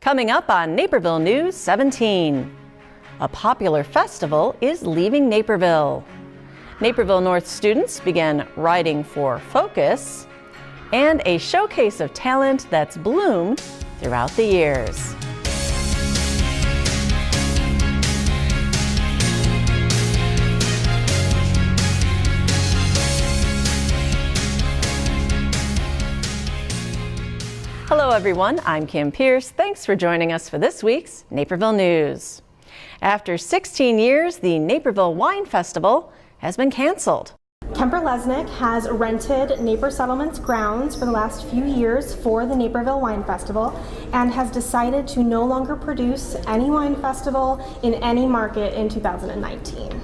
Coming up on Naperville News 17. A popular festival is leaving Naperville. Naperville North students began riding for Focus, and a showcase of talent that's bloomed throughout the years. Hello everyone, I'm Kim Pierce. Thanks for joining us for this week's Naperville News. After 16 years, the Naperville Wine Festival has been canceled. Kemper Lesnick has rented Naper Settlement's grounds for the last few years for the Naperville Wine Festival and has decided to no longer produce any wine festival in any market in 2019.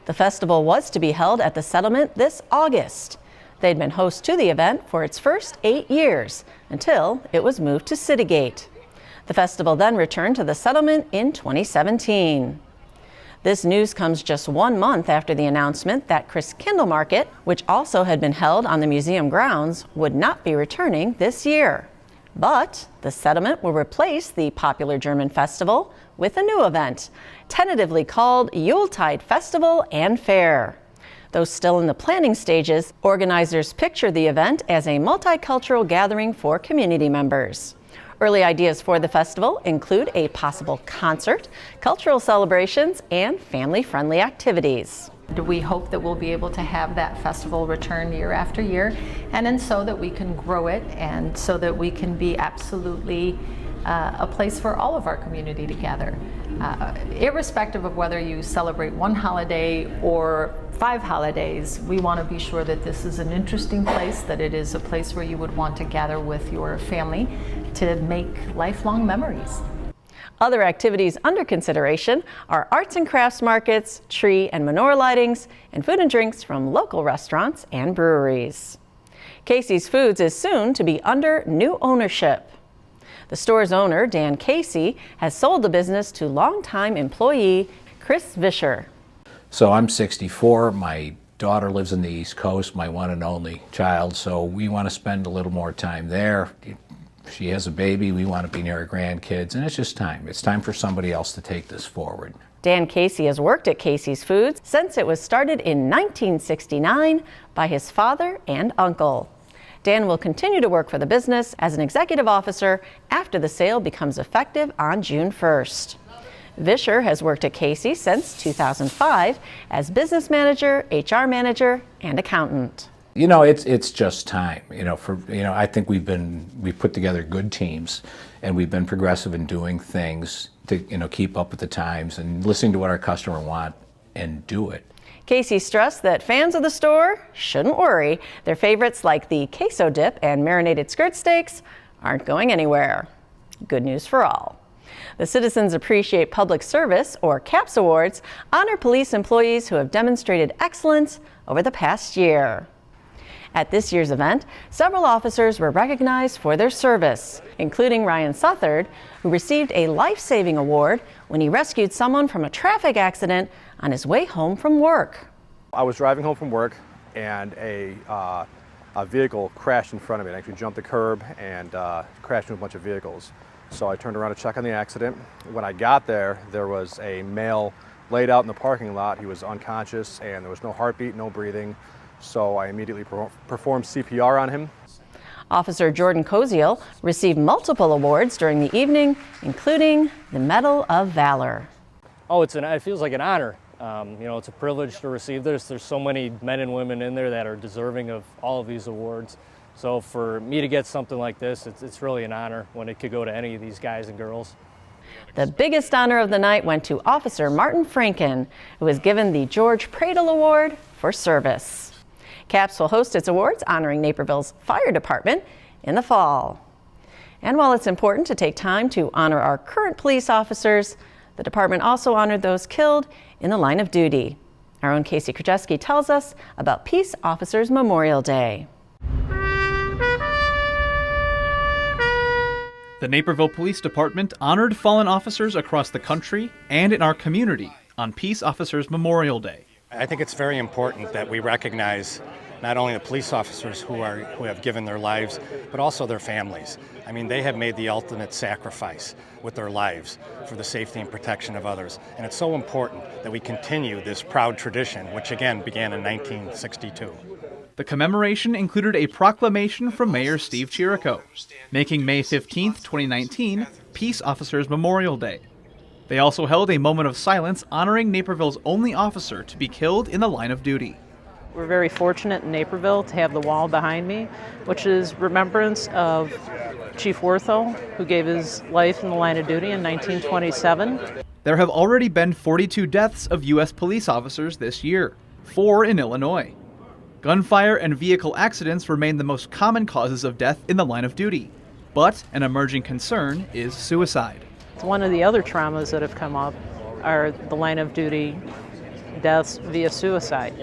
The festival was to be held at the settlement this August. They'd been host to the event for its first 8 years until it was moved to Citygate. The festival then returned to the settlement in 2017. This news comes just 1 month after the announcement that Christkindl Market, which also had been held on the museum grounds, would not be returning this year. But the settlement will replace the popular German festival with a new event, tentatively called Yuletide Festival and Fair. Though still in the planning stages, organizers picture the event as a multicultural gathering for community members. Early ideas for the festival include a possible concert, cultural celebrations, and family-friendly activities. We hope that we'll be able to have that festival return year after year, and so that we can grow it and so that we can be absolutely a place for all of our community to gather. Irrespective of whether you celebrate one holiday or 5 holidays, we want to be sure that this is an interesting place, that it is a place where you would want to gather with your family to make lifelong memories. Other activities under consideration are arts and crafts markets, tree and menorah lightings, and food and drinks from local restaurants and breweries. Casey's Foods is soon to be under new ownership. The store's owner, Dan Casey, has sold the business to longtime employee Chris Vischer. So I'm 64, my daughter lives in the East Coast, my one and only child, so we want to spend a little more time there. If she has a baby, we want to be near our grandkids, and it's just time. It's time for somebody else to take this forward. Dan Casey has worked at Casey's Foods since it was started in 1969 by his father and uncle. Dan will continue to work for the business as an executive officer after the sale becomes effective on June 1st. Vischer has worked at Casey since 2005 as business manager, HR manager, and accountant. You know, it's just time. I think we've put together good teams, and we've been progressive in doing things to keep up with the times and listening to what our customer want and do it. Casey stressed that fans of the store shouldn't worry. Their favorites like the queso dip and marinated skirt steaks aren't going anywhere. Good news for all. The Citizens Appreciate Public Service, or CAPS Awards, honor police employees who have demonstrated excellence over the past year. At this year's event, several officers were recognized for their service, including Ryan Southard, who received a life-saving award when he rescued someone from a traffic accident on his way home from work. I was driving home from work and a vehicle crashed in front of me. It actually jumped the curb and crashed into a bunch of vehicles. So I turned around to check on the accident. When I got there, there was a male laid out in the parking lot. He was unconscious and there was no heartbeat, no breathing. So I immediately performed CPR on him. Officer Jordan Koziel received multiple awards during the evening, including the Medal of Valor. Oh, it feels like an honor. It's a privilege to receive this. There's so many men and women in there that are deserving of all of these awards. So for me to get something like this, it's really an honor when it could go to any of these guys and girls. The biggest honor of the night went to Officer Martin Franken, who was given the George Pradle Award for service. CAPS will host its awards honoring Naperville's fire department in the fall. And while it's important to take time to honor our current police officers, the department also honored those killed in the line of duty. Our own Casey Krajewski tells us about Peace Officers Memorial Day. The Naperville Police Department honored fallen officers across the country and in our community on Peace Officers Memorial Day. I think it's very important that we recognize not only the police officers who have given their lives, but also their families. I mean, they have made the ultimate sacrifice with their lives for the safety and protection of others. And it's so important that we continue this proud tradition, which again began in 1962. The commemoration included a proclamation from Mayor Steve Chirico, making May 15, 2019, Peace Officers Memorial Day. They also held a moment of silence honoring Naperville's only officer to be killed in the line of duty. We're very fortunate in Naperville to have the wall behind me, which is remembrance of Chief Werthel, who gave his life in the line of duty in 1927. There have already been 42 deaths of U.S. police officers this year, 4 in Illinois. Gunfire and vehicle accidents remain the most common causes of death in the line of duty, but an emerging concern is suicide. One of the other traumas that have come up are the line of duty deaths via suicide.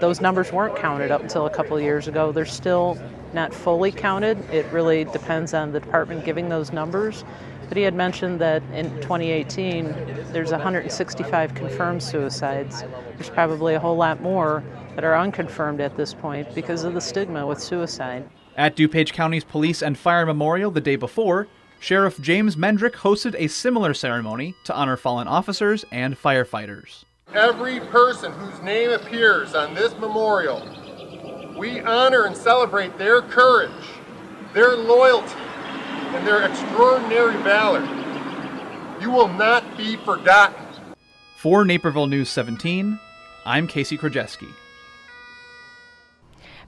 Those numbers weren't counted up until a couple of years ago. They're still not fully counted. It really depends on the department giving those numbers. But he had mentioned that in 2018, there's 165 confirmed suicides. There's probably a whole lot more that are unconfirmed at this point because of the stigma with suicide. At DuPage County's Police and Fire Memorial the day before, Sheriff James Mendrick hosted a similar ceremony to honor fallen officers and firefighters. Every person whose name appears on this memorial, we honor and celebrate their courage, their loyalty, and their extraordinary valor. You will not be forgotten. For Naperville News 17, I'm Casey Krajewski.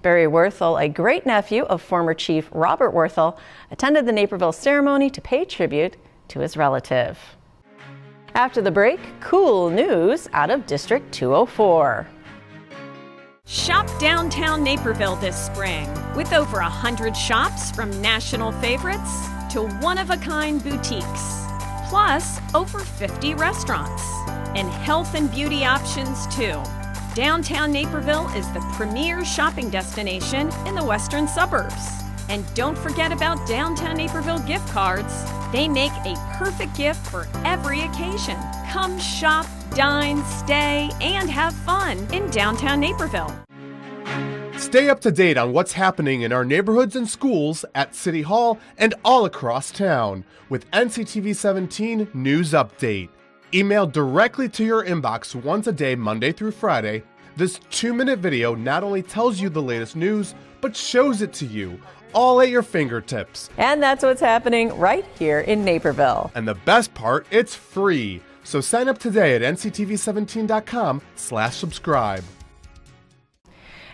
Barry Werthel, a great-nephew of former Chief Robert Werthel, attended the Naperville ceremony to pay tribute to his relative. After the break, cool news out of District 204. Shop downtown Naperville this spring with over 100 shops from national favorites to one-of-a-kind boutiques, plus over 50 restaurants and health and beauty options too. Downtown Naperville is the premier shopping destination in the western suburbs. And don't forget about Downtown Naperville gift cards. They make a perfect gift for every occasion. Come shop, dine, stay, and have fun in downtown Naperville. Stay up to date on what's happening in our neighborhoods and schools at City Hall and all across town with NCTV 17 News Update. Emailed directly to your inbox once a day, Monday through Friday, this 2-minute video not only tells you the latest news, but shows it to you, all at your fingertips. And that's what's happening right here in Naperville. And the best part, it's free. So sign up today at nctv17.com/subscribe.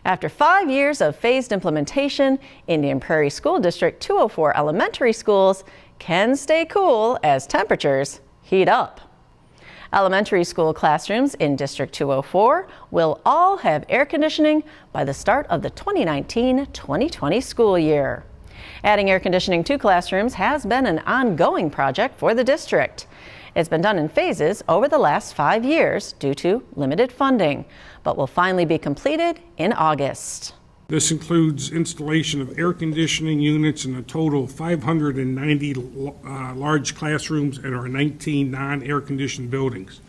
After 5 years of phased implementation, Indian Prairie School District 204 elementary schools can stay cool as temperatures heat up. Elementary school classrooms in District 204 will all have air conditioning by the start of the 2019-2020 school year. Adding air conditioning to classrooms has been an ongoing project for the district. It's been done in phases over the last 5 years due to limited funding, but will finally be completed in August. This includes installation of air conditioning units in a total of 590 large classrooms at our 19 non-air conditioned buildings.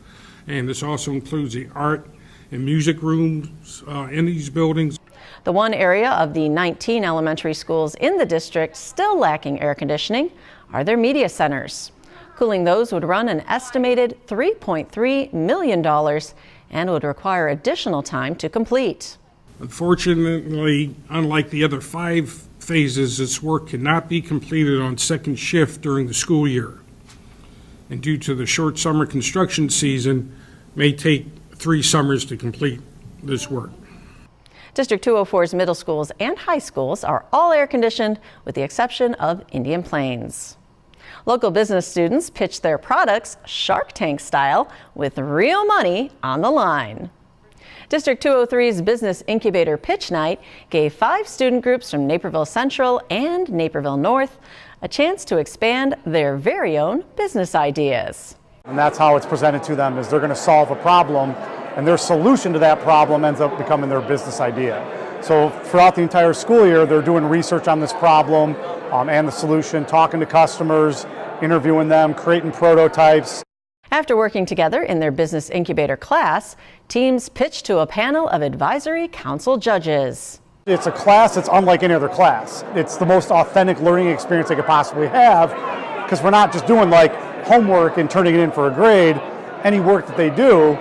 And this also includes the art and music rooms in these buildings. The one area of the 19 elementary schools in the district still lacking air conditioning are their media centers. Cooling those would run an estimated $3.3 million and would require additional time to complete. Unfortunately, unlike the other 5 phases, this work cannot be completed on second shift during the school year. And due to the short summer construction season, may take 3 summers to complete this work. District 204's middle schools and high schools are all air conditioned with the exception of Indian Plains. Local business students pitched their products Shark Tank style with real money on the line. District 203's Business Incubator Pitch Night gave 5 student groups from Naperville Central and Naperville North a chance to expand their very own business ideas. And that's how it's presented to them, is they're going to solve a problem, and their solution to that problem ends up becoming their business idea. So throughout the entire school year, they're doing research on this problem and the solution, talking to customers, interviewing them, creating prototypes. After working together in their Business Incubator class, teams pitched to a panel of advisory council judges. It's a class that's unlike any other class. It's the most authentic learning experience they could possibly have, because we're not just doing like homework and turning it in for a grade. Any work that they do,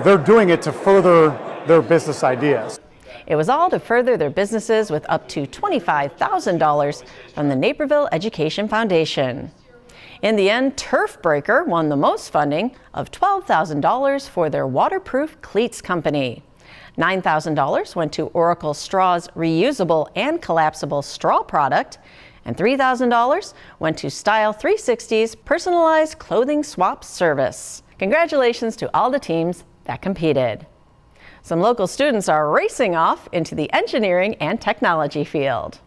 they're doing it to further their business ideas. It was all to further their businesses with up to $25,000 from the Naperville Education Foundation. In the end, Turf Breaker won the most funding of $12,000 for their waterproof cleats company. $9,000 went to Oracle Straw's reusable and collapsible straw product, and $3,000 went to Style 360's personalized clothing swap service. Congratulations to all the teams that competed. Some local students are racing off into the engineering and technology field.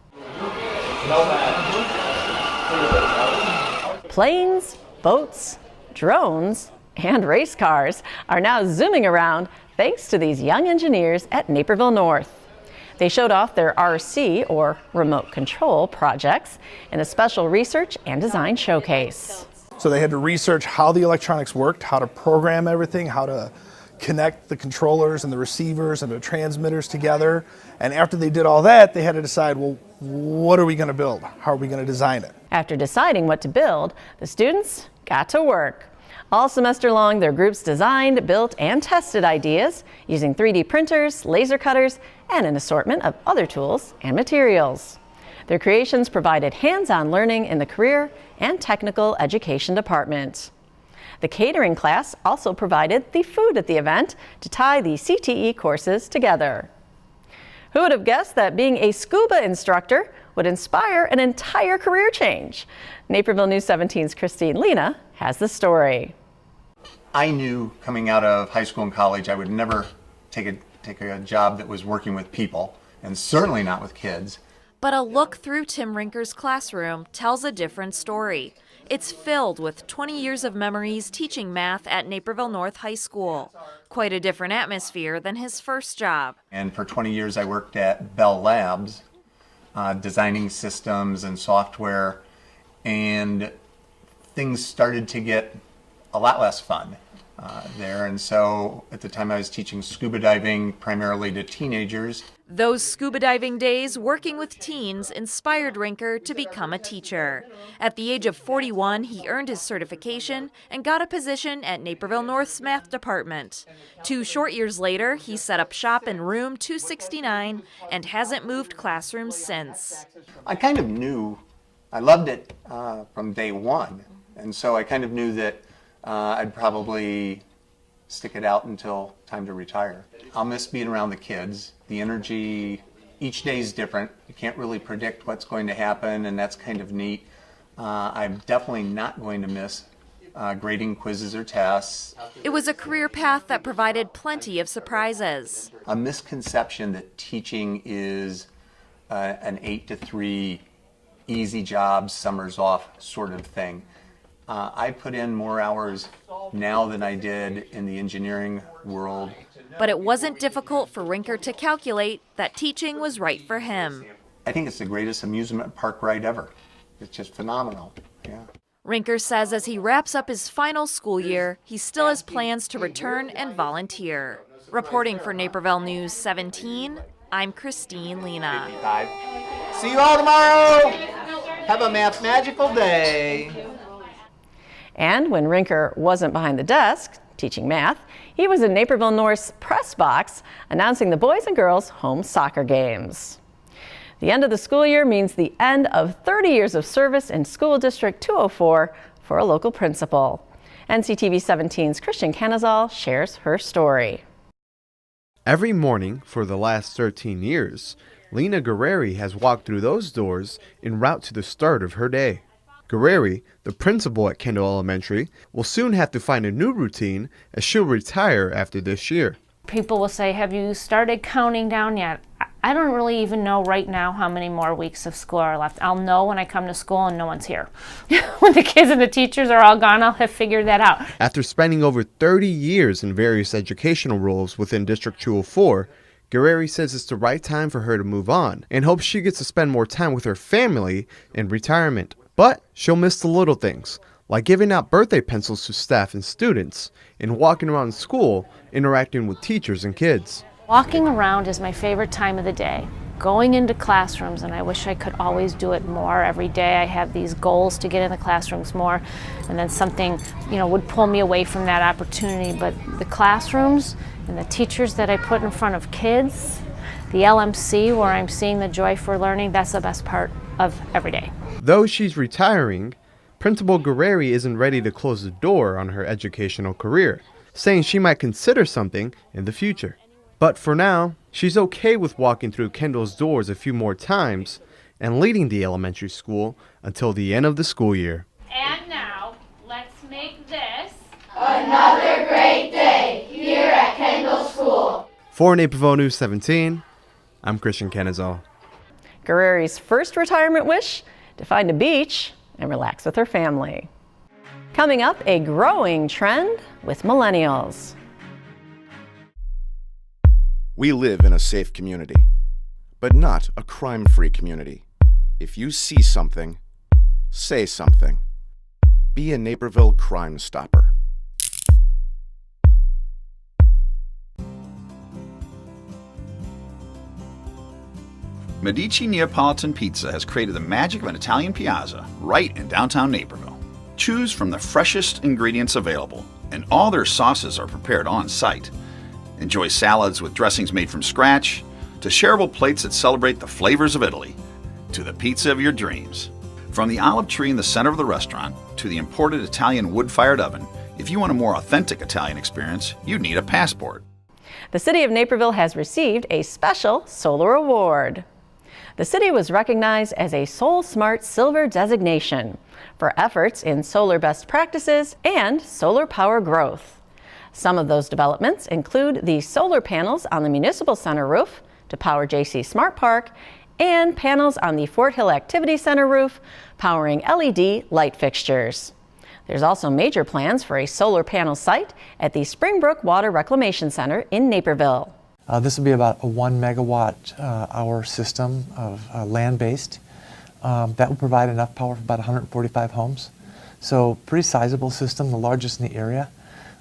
Planes, boats, drones, and race cars are now zooming around thanks to these young engineers at Naperville North. They showed off their RC, or remote control, projects in a special research and design showcase. So they had to research how the electronics worked, how to program everything, how to connect the controllers and the receivers and the transmitters together. And after they did all that, they had to decide, well, what are we going to build? How are we going to design it? After deciding what to build, the students got to work. All semester long, their groups designed, built, and tested ideas using 3D printers, laser cutters, and an assortment of other tools and materials. Their creations provided hands-on learning in the career and technical education department. The catering class also provided the food at the event to tie the CTE courses together. Who would have guessed that being a scuba instructor would inspire an entire career change? Naperville News 17's Christine Lena has the story. I knew coming out of high school and college I would never take a job that was working with people, and certainly not with kids. But a look through Tim Rinker's classroom tells a different story. It's filled with 20 years of memories teaching math at Naperville North High School. Quite a different atmosphere than his first job. And for 20 years I worked at Bell Labs, designing systems and software, and things started to get a lot less fun there. And so at the time I was teaching scuba diving primarily to teenagers. Those scuba diving days working with teens inspired Rinker to become a teacher. At the age of 41, he earned his certification and got a position at Naperville North's math department. 2 short years later, he set up shop in room 269 and hasn't moved classrooms since. I kind of knew, I loved it from day one, and so I kind of knew that I'd probably stick it out until time to retire. I'll miss being around the kids. The energy, each day is different. You can't really predict what's going to happen, and that's kind of neat. I'm definitely not going to miss grading quizzes or tests. It was a career path that provided plenty of surprises. A misconception that teaching is an 8 to 3 easy job, summers off sort of thing. I put in more hours now than I did in the engineering world. But it wasn't difficult for Rinker to calculate that teaching was right for him. I think it's the greatest amusement park ride ever. It's just phenomenal. Yeah. Rinker says as he wraps up his final school year, he still has plans to return and volunteer. Reporting for Naperville News 17, I'm Christine Lena. See you all tomorrow. Have a math magical day. And when Rinker wasn't behind the desk teaching math, he was in Naperville North's press box announcing the boys and girls home soccer games. The end of the school year means the end of 30 years of service in School District 204 for a local principal. NCTV 17's Christian Canizal shares her story. Every morning for the last 13 years, Lena Guerreri has walked through those doors en route to the start of her day. Guerreri, the principal at Kendall Elementary, will soon have to find a new routine as she'll retire after this year. People will say, have you started counting down yet? I don't really even know right now how many more weeks of school are left. I'll know when I come to school and no one's here. When the kids and the teachers are all gone, I'll have figured that out. After spending over 30 years in various educational roles within District 204, Guerreri says it's the right time for her to move on and hopes she gets to spend more time with her family in retirement. But she'll miss the little things, like giving out birthday pencils to staff and students, and walking around school, interacting with teachers and kids. Walking around is my favorite time of the day. going into classrooms, and I wish I could always do it more every day. I have these goals to get in the classrooms more, and then something, would pull me away from that opportunity. But the classrooms and the teachers that I put in front of kids, the LMC where I'm seeing the joy for learning, that's the best part of every day. Though she's retiring, Principal Guerreri isn't ready to close the door on her educational career, saying she might consider something in the future. But for now, she's okay with walking through Kendall's doors a few more times and leading the elementary school until the end of the school year. And now, let's make this another great day here at Kendall School. For Naperville News 17, I'm Christian Kenizal. Guerreri's first retirement wish: to find a beach and relax with her family. Coming up, a growing trend with millennials. We live in a safe community, but not a crime-free community. If you see something, say something. Be a Naperville Crime Stopper. Medici Neapolitan Pizza has created the magic of an Italian piazza right in downtown Naperville. Choose from the freshest ingredients available, and all their sauces are prepared on site. Enjoy salads with dressings made from scratch, to shareable plates that celebrate the flavors of Italy, to the pizza of your dreams. From the olive tree in the center of the restaurant to the imported Italian wood-fired oven, if you want a more authentic Italian experience, you need a passport. The City of Naperville has received a special solar award. The city was recognized as a Soul Smart Silver designation for efforts in solar best practices and solar power growth. Some of those developments include the solar panels on the Municipal Center roof to power JC Smart Park and panels on the Fort Hill Activity Center roof powering LED light fixtures. There's also major plans for a solar panel site at the Springbrook Water Reclamation Center in Naperville. This will be about a 1 megawatt hour system of land-based. That will provide enough power for about 145 homes. So pretty sizable system, the largest in the area.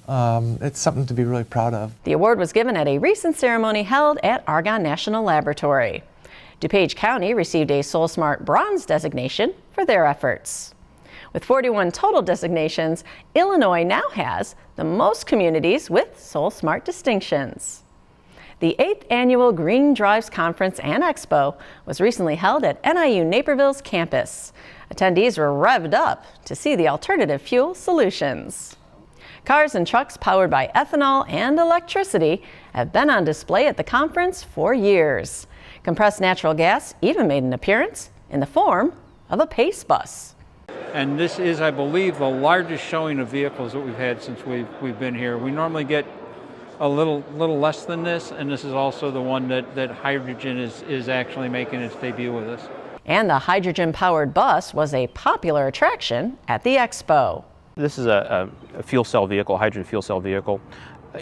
It's something to be really proud of. The award was given at a recent ceremony held at Argonne National Laboratory. DuPage County received a Soul Smart Bronze designation for their efforts. With 41 total designations, Illinois now has the most communities with Soul Smart distinctions. The 8th Annual Green Drives Conference and Expo was recently held at NIU Naperville's campus. Attendees were revved up to see the alternative fuel solutions. Cars and trucks powered by ethanol and electricity have been on display at the conference for years. Compressed natural gas even made an appearance in the form of a PACE bus. And this is, I believe, the largest showing of vehicles that we've had since we've been here. We normally get a little less than this, and this is also the one that hydrogen is actually making its debut with us. And the hydrogen-powered bus was a popular attraction at the expo. This is a fuel cell vehicle, hydrogen fuel cell vehicle.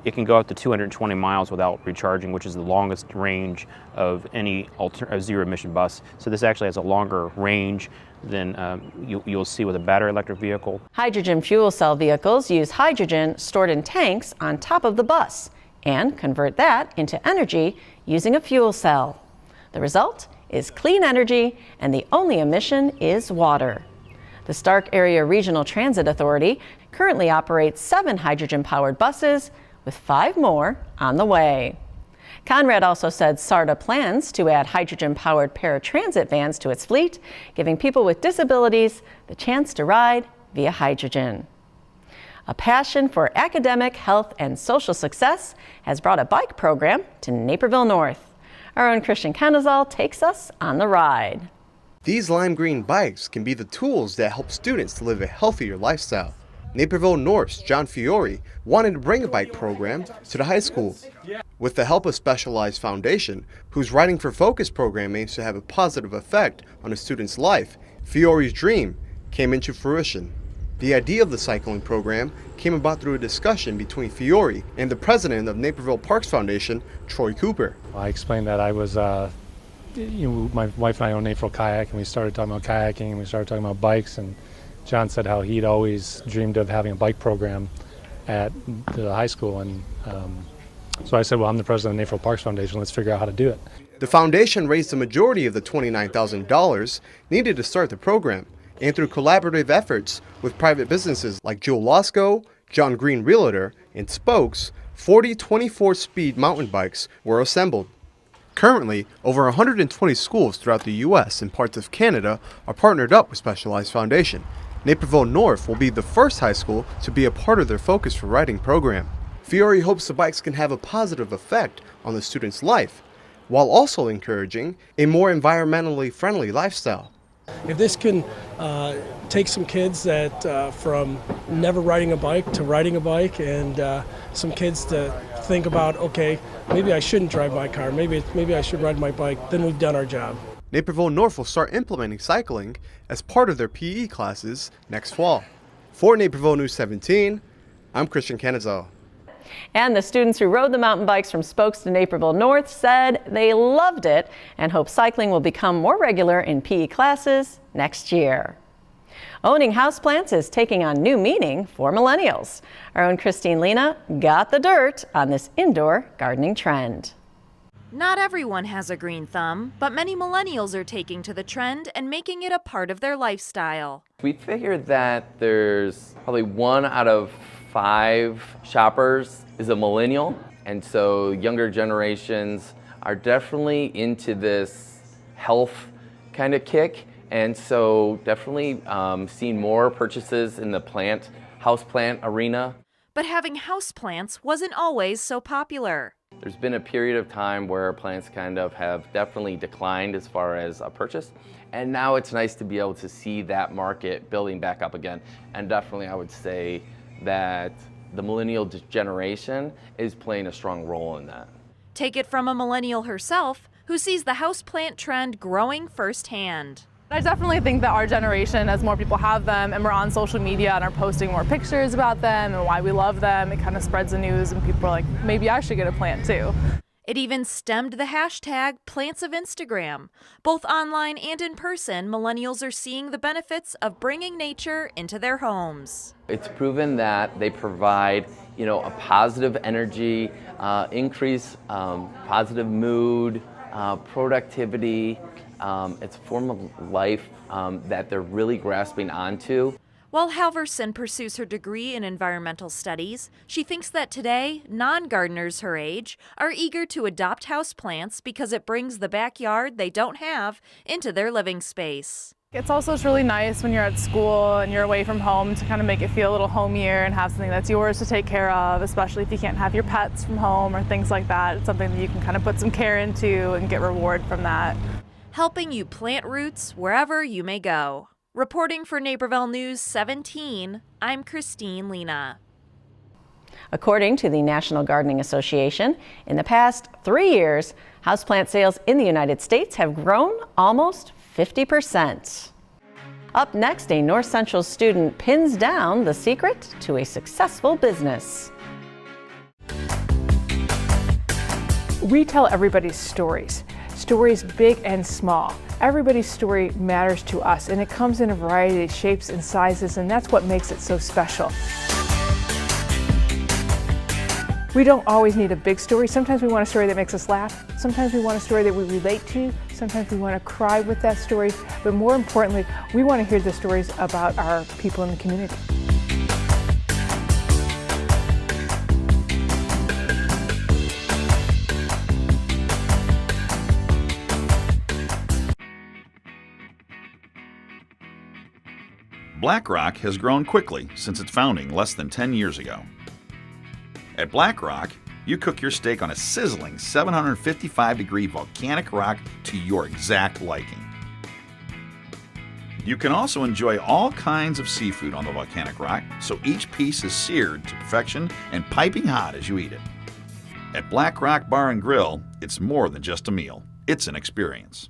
It can go up to 220 miles without recharging, which is the longest range of any zero-emission bus. So this actually has a longer range than you'll see with a battery electric vehicle. Hydrogen fuel cell vehicles use hydrogen stored in tanks on top of the bus and convert that into energy using a fuel cell. The result is clean energy, and the only emission is water. The Stark Area Regional Transit Authority currently operates 7 hydrogen-powered buses, with 5 more on the way. Conrad also said SARTA plans to add hydrogen-powered paratransit vans to its fleet, giving people with disabilities the chance to ride via hydrogen. A passion for academic, health, and social success has brought a bike program to Naperville North. Our own Christian Kenizal takes us on the ride. These lime green bikes can be the tools that help students to live a healthier lifestyle. Naperville North's John Fiore wanted to bring a bike program to the high school. With the help of Specialized Foundation, whose Riding for Focus program aims to have a positive effect on a student's life, Fiore's dream came into fruition. The idea of the cycling program came about through a discussion between Fiore and the president of Naperville Parks Foundation, Troy Cooper. I explained that I was, my wife and I own Naperville Kayak, and we started talking about kayaking, and we started talking about bikes, and John said how he'd always dreamed of having a bike program at the high school, and So I said, well, I'm the president of the Naperville Parks Foundation. Let's figure out how to do it. The foundation raised the majority of the $29,000 needed to start the program, and through collaborative efforts with private businesses like Joe Losco, John Green Realtor, and Spokes, 40 24-speed mountain bikes were assembled. Currently, over 120 schools throughout the U.S. and parts of Canada are partnered up with Specialized Foundation. Naperville North will be the first high school to be a part of their Focus for Riding program. Fiore hopes the bikes can have a positive effect on the student's life, while also encouraging a more environmentally friendly lifestyle. If this can take some kids that from never riding a bike to riding a bike, and some kids to think about, okay, maybe I shouldn't drive my car, maybe I should ride my bike, then we've done our job. Naperville North will start implementing cycling as part of their PE classes next fall. For Naperville News 17, I'm Christian Canizo. And the students who rode the mountain bikes from Spokes to Naperville North said they loved it and hope cycling will become more regular in PE classes next year. Owning houseplants is taking on new meaning for millennials. Our own Christine Lena got the dirt on this indoor gardening trend. Not everyone has a green thumb, but many millennials are taking to the trend and making it a part of their lifestyle. We figured that there's probably 1 out of 5 shoppers is a millennial, and so younger generations are definitely into this health kind of kick, and so definitely seeing more purchases in the houseplant arena. But having houseplants wasn't always so popular. There's been a period of time where plants kind of have definitely declined as far as a purchase, and now it's nice to be able to see that market building back up again. And definitely I would say that the millennial generation is playing a strong role in that. Take it from a millennial herself, who sees the houseplant trend growing firsthand. I definitely think that our generation, as more people have them and we're on social media and are posting more pictures about them and why we love them, it kind of spreads the news and people are like, maybe I should get a plant too. It even stemmed the hashtag Plants of Instagram. Both online and in person, millennials are seeing the benefits of bringing nature into their homes. It's proven that they provide, a positive energy, increase positive mood, productivity. It's a form of life that they're really grasping onto. While Halverson pursues her degree in environmental studies, she thinks that today, non-gardeners her age are eager to adopt houseplants because it brings the backyard they don't have into their living space. It's also just really nice when you're at school and you're away from home to kind of make it feel a little homier and have something that's yours to take care of, especially if you can't have your pets from home or things like that. It's something that you can kind of put some care into and get reward from that. Helping you plant roots wherever you may go. Reporting for Naperville News 17, I'm Christine Lena. According to the National Gardening Association, in the past 3 years, houseplant sales in the United States have grown almost 50%. Up next, a North Central student pins down the secret to a successful business. We tell everybody's stories big and small. Everybody's story matters to us, and it comes in a variety of shapes and sizes, and that's what makes it so special. We don't always need a big story. Sometimes we want a story that makes us laugh. Sometimes we want a story that we relate to. Sometimes we want to cry with that story. But more importantly, we want to hear the stories about our people in the community. BlackRock has grown quickly since its founding less than 10 years ago. At BlackRock, you cook your steak on a sizzling 755-degree volcanic rock to your exact liking. You can also enjoy all kinds of seafood on the volcanic rock, so each piece is seared to perfection and piping hot as you eat it. At BlackRock Bar and Grill, it's more than just a meal. It's an experience.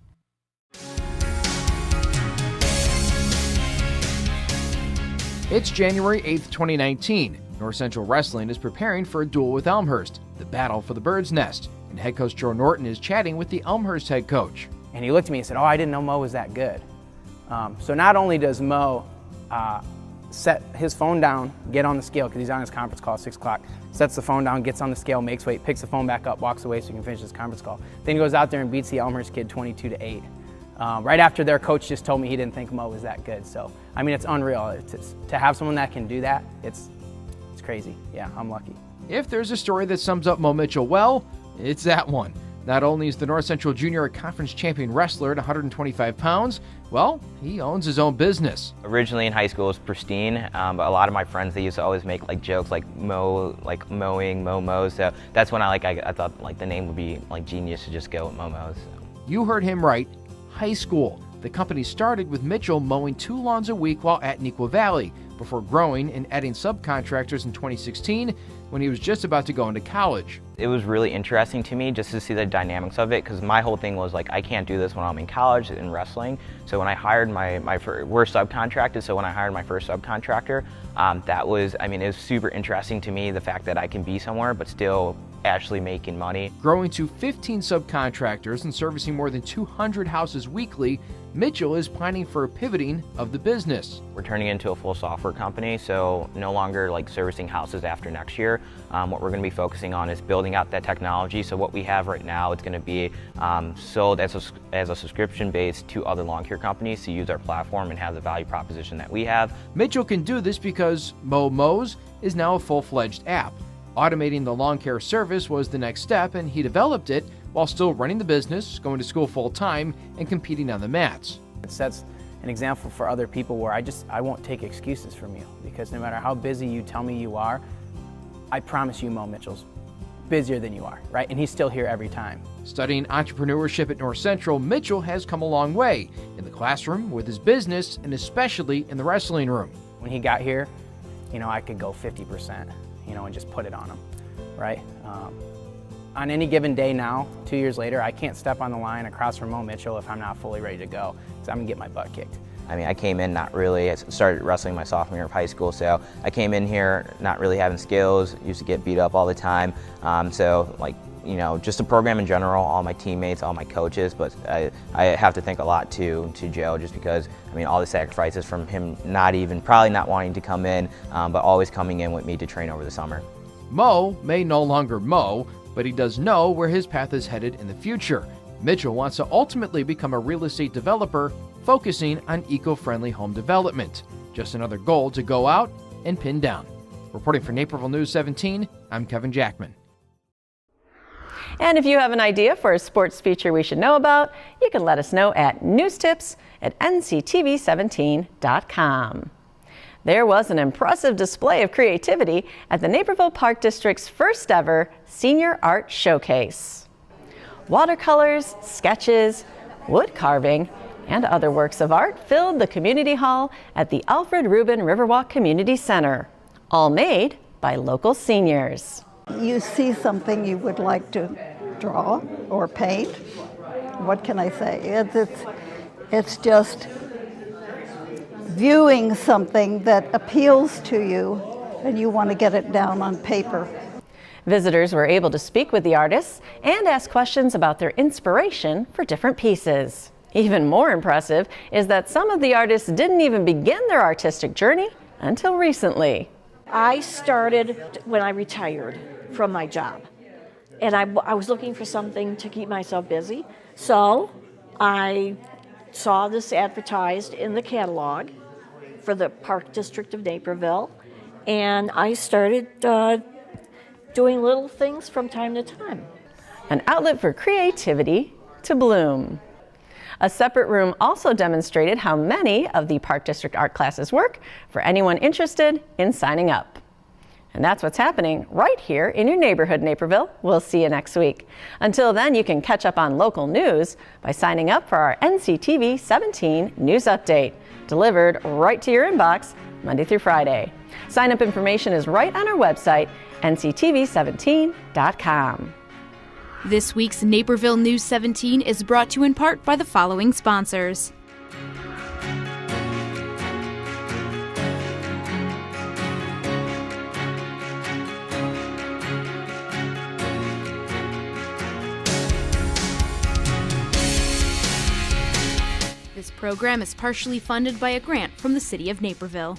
It's January 8th, 2019. North Central Wrestling is preparing for a duel with Elmhurst, the battle for the Bird's Nest, and head coach Joe Norton is chatting with the Elmhurst head coach. And he looked at me and said, "Oh, I didn't know Mo was that good." So not only does Mo set his phone down, get on the scale, because he's on his conference call at 6 o'clock, sets the phone down, gets on the scale, makes weight, picks the phone back up, walks away so he can finish his conference call. Then he goes out there and beats the Elmhurst kid 22-8. Right after their coach just told me he didn't think Mo was that good. So, I mean, it's unreal. To have someone that can do that, it's crazy. Yeah, I'm lucky. If there's a story that sums up Mo Mitchell well, it's that one. Not only is the North Central Junior a conference champion wrestler at 125 pounds, well, he owns his own business. Originally in high school it was Pristine, but a lot of my friends, they used to always make like jokes like Mo, like mowing, Mo. So that's when I thought like the name would be like genius to just go with Momo's. You heard him right, high school. The company started with Mitchell mowing 2 lawns a week while at Neuqua Valley, before growing and adding subcontractors in 2016 when he was just about to go into college. It was really interesting to me just to see the dynamics of it, because my whole thing was like, I can't do this when I'm in college in wrestling. So when I hired we're subcontracted, so when I hired my first subcontractor, that was, I mean, it was super interesting to me, the fact that I can be somewhere but still actually making money. Growing to 15 subcontractors and servicing more than 200 houses weekly, Mitchell is planning for a pivoting of the business. We're turning into a full software company, so no longer like servicing houses after next year. What we're going to be focusing on is building out that technology. So what we have right now, it's going to be sold as a subscription base to other lawn care companies to use our platform and have the value proposition that we have. Mitchell can do this because Mo Mows is now a full-fledged app. Automating the lawn care service was the next step, and he developed it while still running the business, going to school full-time, and competing on the mats. It sets an example for other people where I won't take excuses from you, because no matter how busy you tell me you are, I promise you Mo Mitchell's busier than you are, right? And he's still here every time. Studying entrepreneurship at North Central, Mitchell has come a long way in the classroom, with his business, and especially in the wrestling room. When he got here, I could go 50%, and just put it on him, right? On any given day now, 2 years later, I can't step on the line across from Mo Mitchell if I'm not fully ready to go, because I'm gonna get my butt kicked. I mean, I came in not really, I started wrestling my sophomore year of high school, so I came in here not really having skills, used to get beat up all the time. So like, just the program in general, all my teammates, all my coaches, but I have to thank a lot to Joe, just because, I mean, all the sacrifices from him probably not wanting to come in, but always coming in with me to train over the summer. Mo may no longer mow, but he does know where his path is headed in the future. Mitchell wants to ultimately become a real estate developer, focusing on eco-friendly home development. Just another goal to go out and pin down. Reporting for Naperville News 17, I'm Kevin Jackman. And if you have an idea for a sports feature we should know about, you can let us know at newstips@nctv17.com. There was an impressive display of creativity at the Naperville Park District's first ever Senior Art Showcase. Watercolors, sketches, wood carving, and other works of art filled the community hall at the Alfred Rubin Riverwalk Community Center, all made by local seniors. You see something you would like to draw or paint. What can I say? It's just viewing something that appeals to you and you want to get it down on paper. Visitors were able to speak with the artists and ask questions about their inspiration for different pieces. Even more impressive is that some of the artists didn't even begin their artistic journey until recently. I started when I retired from my job, and I was looking for something to keep myself busy, so I saw this advertised in the catalog for the Park District of Naperville, and I started doing little things from time to time. An outlet for creativity to bloom. A separate room also demonstrated how many of the Park District art classes work for anyone interested in signing up. And that's what's happening right here in your neighborhood, Naperville. We'll see you next week. Until then, you can catch up on local news by signing up for our NCTV 17 News Update, delivered right to your inbox Monday through Friday. Sign-up information is right on our website, nctv17.com. This week's Naperville News 17 is brought to you in part by the following sponsors. This program is partially funded by a grant from the City of Naperville.